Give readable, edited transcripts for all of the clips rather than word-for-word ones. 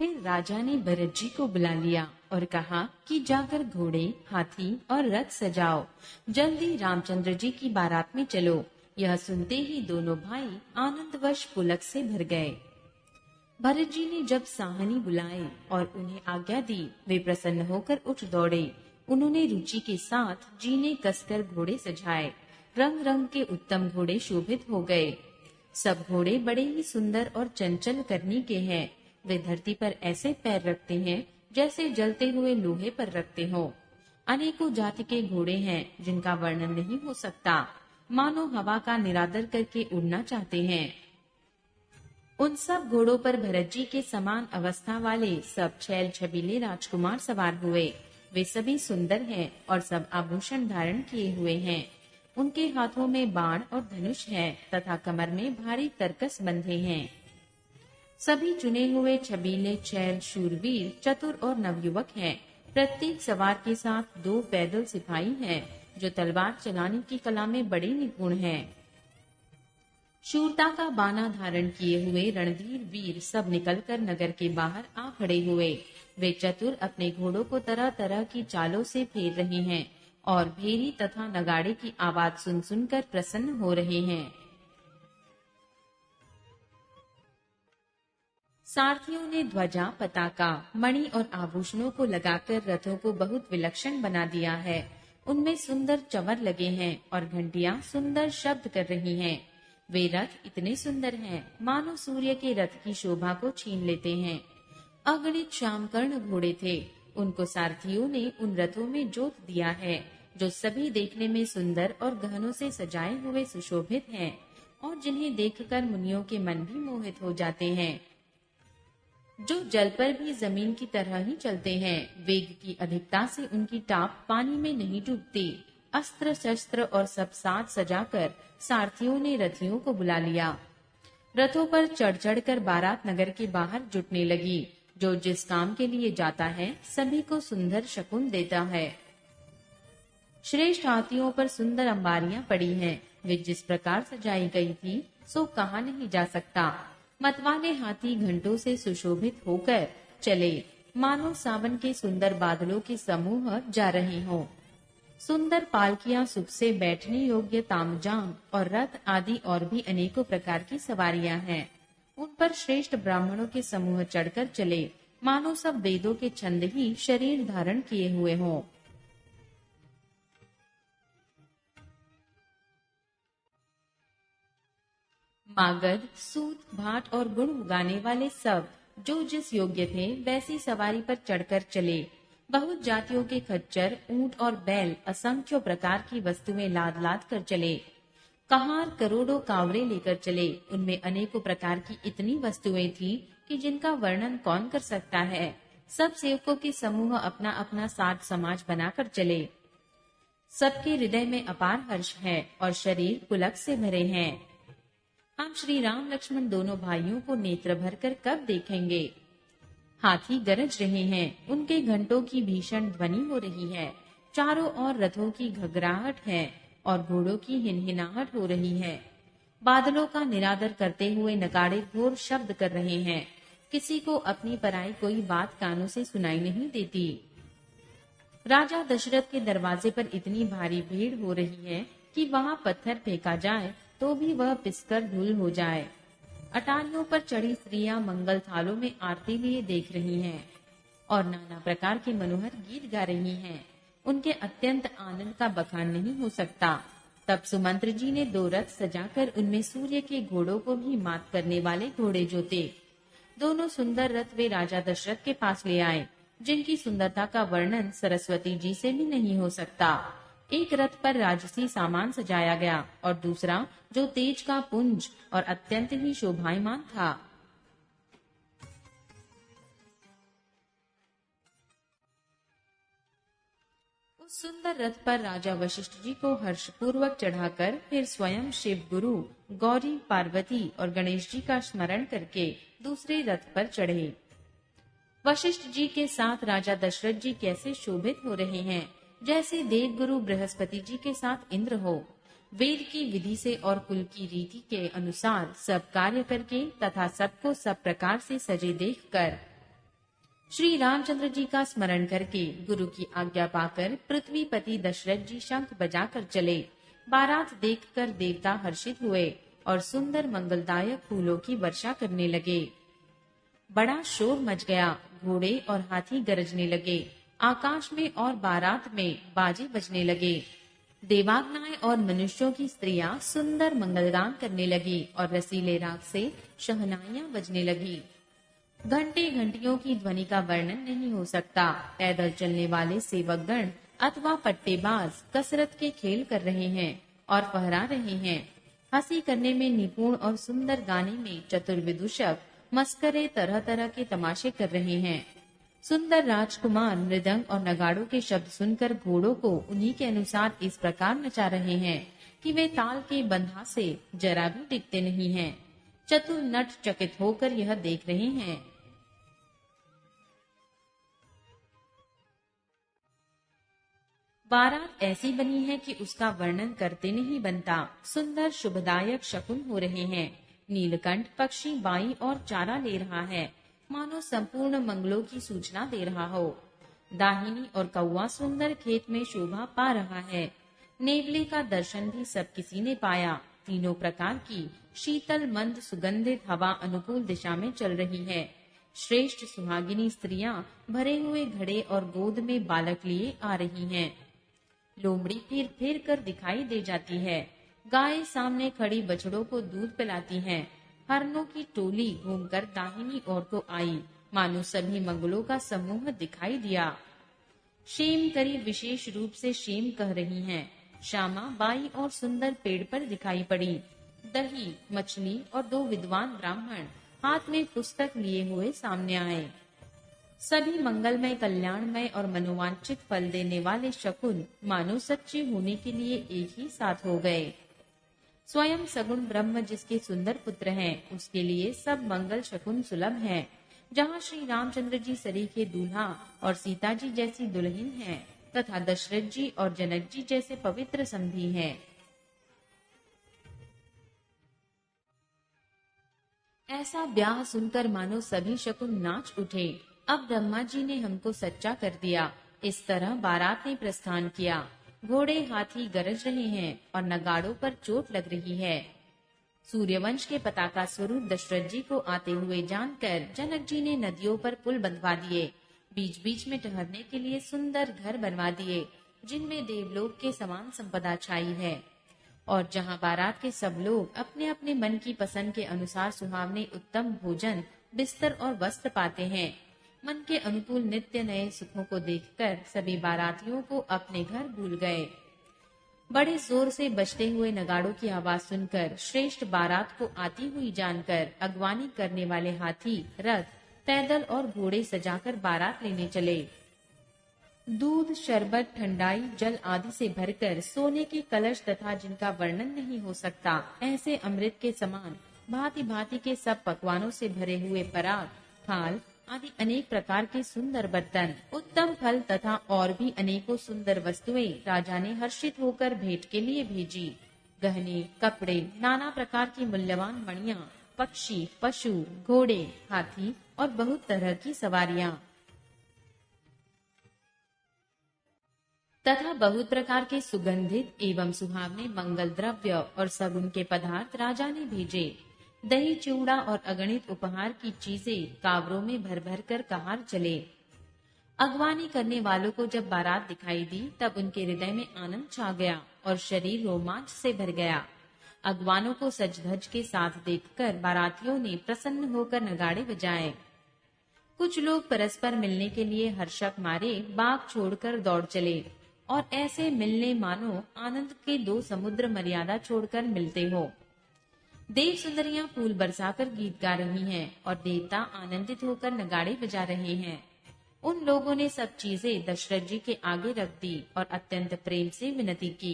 फिर राजा ने भरत जी को बुला लिया और कहा कि जाकर घोड़े, हाथी और रथ सजाओ, जल्दी रामचंद्र जी की बारात में चलो। यह सुनते ही दोनों भाई आनंदवश पुलक से भर गए। भरत जी ने जब साहनी बुलाए और उन्हें आज्ञा दी, वे प्रसन्न होकर उठ दौड़े। उन्होंने रुचि के साथ जीने कसकर घोड़े सजाए। रंग रंग के उत्तम घोड़े शोभित हो गए। सब घोड़े बड़े ही सुंदर और चंचल करनी के हैं। वे धरती पर ऐसे पैर रखते हैं जैसे जलते हुए लोहे पर रखते हो। अनेकों जाति के घोड़े हैं जिनका वर्णन नहीं हो सकता, मानो हवा का निरादर करके उड़ना चाहते हैं। उन सब घोड़ों पर भरत जी के समान अवस्था वाले सब छैल छबीले राजकुमार सवार हुए। वे सभी सुंदर हैं और सब आभूषण धारण किए हुए हैं। उनके हाथों में बाण और धनुष है तथा कमर में भारी तरकस बंधे हैं। सभी चुने हुए छबीले छैल शूरवीर, चतुर और नवयुवक हैं। प्रत्येक सवार के साथ 2 पैदल सिपाही हैं जो तलवार चलाने की कला में बड़े निपुण हैं। शूरता का बाना धारण किए हुए रणधीर वीर सब निकलकर नगर के बाहर आ खड़े हुए। वे चतुर अपने घोड़ों को तरह तरह की चालों से फेर रहे हैं और भेरी तथा नगाड़े की आवाज सुन सुनकर प्रसन्न हो रहे हैं। सारथियों ने ध्वजा, पताका, मणि और आभूषणों को लगाकर रथों को बहुत विलक्षण बना दिया है। उनमें सुंदर चंवर लगे हैं और घंटियां सुंदर शब्द कर रही हैं। वे रथ इतने सुंदर हैं मानो सूर्य के रथ की शोभा को छीन लेते हैं। अगणित श्यामकर्ण घोड़े थे। उनको सारथियों ने उन रथों में जोत दिया है जो सभी देखने में सुंदर और गहनों से सजाए हुए सुशोभित हैं और जिन्हें देखकर मुनियों के मन भी मोहित हो जाते हैं। जो जल पर भी जमीन की तरह ही चलते हैं। वेग की अधिकता से उनकी टाप पानी में नहीं डूबती। अस्त्र शस्त्र और सब साज सजाकर सारथियों ने रथियों को बुला लिया। रथों पर चढ़ चढ़ कर बारात नगर के बाहर जुटने लगी। जो जिस काम के लिए जाता है सभी को सुंदर शकुन देता है। श्रेष्ठ हाथियों पर सुंदर अंबारियां पड़ी हैं। वे जिस प्रकार सजाई गई थी सो कहा नहीं जा सकता। मतवाले हाथी घंटों से सुशोभित होकर चले, मानो सावन के सुंदर बादलों के समूह जा रहे हों। सुंदर पालकियां, सुख से बैठने योग्य तामजाम और रथ आदि और भी अनेकों प्रकार की सवारियां हैं। उन पर श्रेष्ठ ब्राह्मणों के समूह चढ़कर चले, मानो सब वेदों के छंद ही शरीर धारण किए हुए हों। मागध, सूत, भाट और गुण उगाने वाले सब जो जिस योग्य थे वैसी सवारी पर चढ़कर चले। बहुत जातियों के खच्चर, ऊंट और बैल असंख्य प्रकार की वस्तुएं लाद लाद कर चले। कहार करोड़ों कावरे लेकर चले। उनमें अनेकों प्रकार की इतनी वस्तुएं थी कि जिनका वर्णन कौन कर सकता है। सब सेवकों के समूह अपना अपना साज समाज बनाकर चले। सबके हृदय में अपार हर्ष है और शरीर पुलक से भरे हैं। हम श्री राम लक्ष्मण दोनों भाइयों को नेत्र भरकर कब देखेंगे। हाथी गरज रहे हैं, उनके घंटों की भीषण ध्वनि हो रही है। चारों ओर रथों की घगराहट है और घोड़ों की हिनहिनाहट हो रही है। बादलों का निरादर करते हुए नगाड़े घोर शब्द कर रहे हैं। किसी को अपनी पराई कोई बात कानों से सुनाई नहीं देती। राजा दशरथ के दरवाजे पर इतनी भारी भीड़ हो रही है कि वहां पत्थर फेंका जाए तो भी वह पिसकर धूल हो जाए। अटारियों पर चढ़ी स्त्रियां मंगल थालों में आरती लिए देख रही हैं और नाना प्रकार के मनोहर गीत गा रही हैं। उनके अत्यंत आनंद का बखान नहीं हो सकता। तब सुमंत्र जी ने 2 रथ सजाकर उनमें सूर्य के घोड़ों को भी मात करने वाले घोड़े जोते। दोनों सुंदर रथ वे राजा दशरथ के पास ले आए, जिनकी सुंदरता का वर्णन सरस्वती जी से भी नहीं हो सकता। एक रथ पर राजसी सामान सजाया गया और दूसरा जो तेज का पुंज और अत्यंत ही शोभायमान था। उस सुंदर रथ पर राजा वशिष्ठ जी को हर्षपूर्वक चढ़ाकर फिर स्वयं शिव गुरु, गौरी, पार्वती और गणेश जी का स्मरण करके दूसरे रथ पर चढ़े। वशिष्ठ जी के साथ राजा दशरथ जी कैसे शोभित हो रहे हैं, जैसे देवगुरु बृहस्पति जी के साथ इंद्र हो। वेद की विधि से और कुल की रीति के अनुसार सब कार्य करके तथा सबको सब प्रकार से सजे देखकर श्री रामचंद्र जी का स्मरण करके गुरु की आज्ञा पाकर पृथ्वीपति दशरथ जी शंख बजाकर चले। बारात देखकर देवता हर्षित हुए और सुंदर मंगलदायक फूलों की वर्षा करने लगे। बड़ा शोर मच गया, घोड़े और हाथी गरजने लगे, आकाश में और बारात में बाजे बजने लगे। देवाग्नाएं और मनुष्यों की स्त्रियां सुंदर मंगलगान करने लगी और रसीले राग से शहनाइयां बजने लगी। घंटे घंटियों की ध्वनि का वर्णन नहीं हो सकता। पैदल चलने वाले सेवकगण अथवा पट्टेबाज कसरत के खेल कर रहे हैं और फहरा रहे हैं। हंसी करने में निपुण और सुंदर गाने में चतुर विदूषक मस्करे तरह तरह के तमाशे कर रहे हैं। सुंदर राजकुमार मृदंग और नगाड़ों के शब्द सुनकर घोड़ों को उन्हीं के अनुसार इस प्रकार नचा रहे हैं कि वे ताल के बंधा से जरा भी डिगते नहीं हैं। चतुर नट चकित होकर यह देख रहे हैं। बारात ऐसी बनी है कि उसका वर्णन करते नहीं बनता। सुंदर शुभदायक शकुन हो रहे हैं। नीलकंठ पक्षी बाई और चारा ले रहा है, मानो संपूर्ण मंगलों की सूचना दे रहा हो। दाहिनी और कौवा सुंदर खेत में शोभा पा रहा है। नेवले का दर्शन भी सब किसी ने पाया। तीनों प्रकार की शीतल मंद सुगंधित हवा अनुकूल दिशा में चल रही है। श्रेष्ठ सुहागिनी स्त्रियां भरे हुए घड़े और गोद में बालक लिए आ रही हैं। लोमड़ी फिर फिर कर दिखाई दे जाती है। गाय सामने खड़ी बछड़ों को दूध पिलाती हैं। हरनों की टोली घूमकर दाहिनी ओर को आई, मानो सभी मंगलों का समूह दिखाई दिया। शेम करी विशेष रूप से शेम कह रही हैं। श्यामा बाई और सुंदर पेड़ पर दिखाई पड़ी। दही, मछली और दो विद्वान ब्राह्मण हाथ में पुस्तक लिए हुए सामने आए। सभी मंगलमय, कल्याणमय और मनोवांछित फल देने वाले शकुन मानो सच्चे होने के लिए एक ही साथ हो गए। स्वयं सगुण ब्रह्म जिसके सुंदर पुत्र हैं, उसके लिए सब मंगल शकुन सुलभ हैं। जहाँ श्री रामचंद्र जी सरीखे दूल्हा और सीता जी जैसी दुल्हन हैं, तथा दशरथ जी और जनक जी जैसे पवित्र समधी हैं। ऐसा ब्याह सुनकर मानो सभी शकुन नाच उठे। अब ब्रह्मा जी ने हमको सच्चा कर दिया। इस तरह बारात ने प्रस्थान किया। घोड़े हाथी गरज रहे हैं और नगाड़ों पर चोट लग रही है। सूर्यवंश के पताका स्वरूप दशरथ जी को आते हुए जानकर जनक जी ने नदियों पर पुल बंधवा दिए। बीच बीच में ठहरने के लिए सुंदर घर बनवा दिए, जिनमें देवलोक के समान संपदा छाई है। और जहाँ बारात के सब लोग अपने अपने मन की पसंद के अनुसार सुहावने उत्तम भोजन, बिस्तर और वस्त्र पाते हैं, मन के अनुकूल नित्य नए सुखों को देखकर सभी बारातियों को अपने घर भूल गए। बड़े जोर से बजते हुए नगाड़ों की आवाज सुनकर, श्रेष्ठ बारात को आती हुई जानकर अगवानी करने वाले हाथी, रथ, पैदल और घोड़े सजाकर बारात लेने चले। दूध, शरबत, ठंडाई, जल आदि से भरकर सोने के कलश तथा जिनका वर्णन नहीं हो सकता, ऐसे अमृत के समान भांति भांति के सब पकवानों से भरे हुए परात, थाल आदि अनेक प्रकार के सुंदर बर्तन, उत्तम फल तथा और भी अनेकों सुंदर वस्तुएं राजा ने हर्षित होकर भेंट के लिए भेजी। गहने, कपड़े, नाना प्रकार की मूल्यवान मणियां, पक्षी, पशु, घोड़े, हाथी और बहुत तरह की सवारियां तथा बहुत प्रकार के सुगंधित एवं सुहावने मंगल द्रव्य और सगुन के पदार्थ राजा ने भेजे। दही, चिवड़ा और अगणित उपहार की चीजें कावरों में भर भर कर कहार चले। अगवानी करने वालों को जब बारात दिखाई दी, तब उनके हृदय में आनंद छा गया और शरीर रोमांच से भर गया। अगवानों को सज धज के साथ देखकर बारातियों ने प्रसन्न होकर नगाड़े बजाए। कुछ लोग परस्पर मिलने के लिए हर्षक मारे बाग छोड़कर दौड़ चले और ऐसे मिलने मानो आनंद के दो समुद्र मर्यादा छोड़कर मिलते हो। देव सुंदरियां फूल बरसाकर गीत गा रही हैं और देवता आनंदित होकर नगाड़े बजा रहे हैं। उन लोगों ने सब चीजें दशरथ जी के आगे रख दी और अत्यंत प्रेम से विनती की।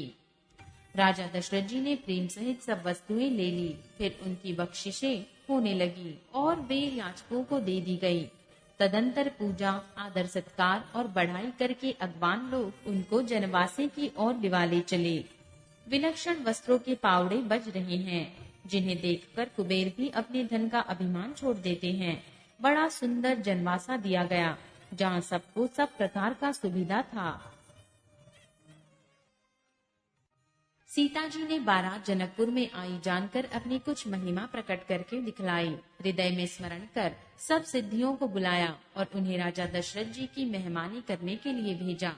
राजा दशरथ जी ने प्रेम सहित सब वस्तुएं ले ली। फिर उनकी बख्शिशें होने लगी और वे याचकों को दे दी गई। तदंतर पूजा, आदर सत्कार और बढ़ाई करके अगवान लोग उनको जनवासे की ओर लिवाले चले। विलक्षण वस्त्रों के पावड़े बज रहे हैं, जिन्हें देखकर कुबेर भी अपने धन का अभिमान छोड़ देते हैं। बड़ा सुंदर जनवासा दिया गया, जहाँ सबको सब प्रकार का सुविधा था। सीता जी ने बारात जनकपुर में आई जानकर अपनी कुछ महिमा प्रकट करके दिखलाई। हृदय में स्मरण कर सब सिद्धियों को बुलाया और उन्हें राजा दशरथ जी की मेहमानी करने के लिए भेजा।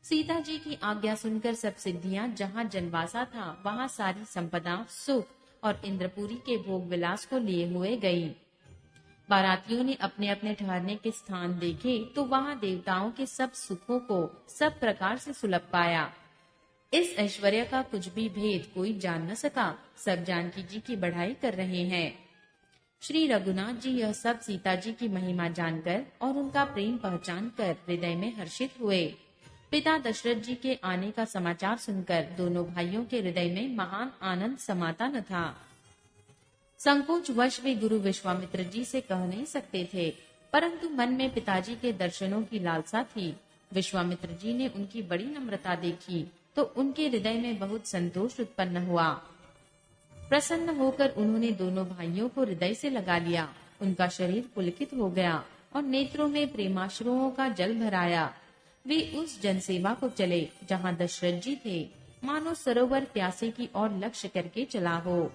सीता जी की आज्ञा सुनकर सब सिद्धियां जहाँ जनवासा था वहाँ सारी संपदा, सुख और इंद्रपुरी के भोग विलास को लिए हुए गयी। बारातियों ने अपने अपने ठहरने के स्थान देखे तो वहाँ देवताओं के सब सुखों को सब प्रकार से सुलभ पाया। इस ऐश्वर्य का कुछ भी भेद कोई जान न सका। सब जानकी जी की बढ़ाई कर रहे हैं। श्री रघुनाथ जी यह सब सीता जी की महिमा जानकर और उनका प्रेम पहचान कर हृदय में हर्षित हुए। पिता दशरथ जी के आने का समाचार सुनकर दोनों भाइयों के हृदय में महान आनंद समाता न था। संकोच वश वे गुरु विश्वामित्र जी से कह नहीं सकते थे, परंतु मन में पिताजी के दर्शनों की लालसा थी। विश्वामित्र जी ने उनकी बड़ी नम्रता देखी तो उनके हृदय में बहुत संतोष उत्पन्न हुआ। प्रसन्न होकर उन्होंने दोनों भाइयों को हृदय से लगा लिया। उनका शरीर पुलकित हो गया और नेत्रों में प्रेमाश्रुओं का जल भराया। वे उस जनसेवा को चले जहाँ दशरथ जी थे, मानो सरोवर प्यासे की ओर लक्ष्य करके चला हो।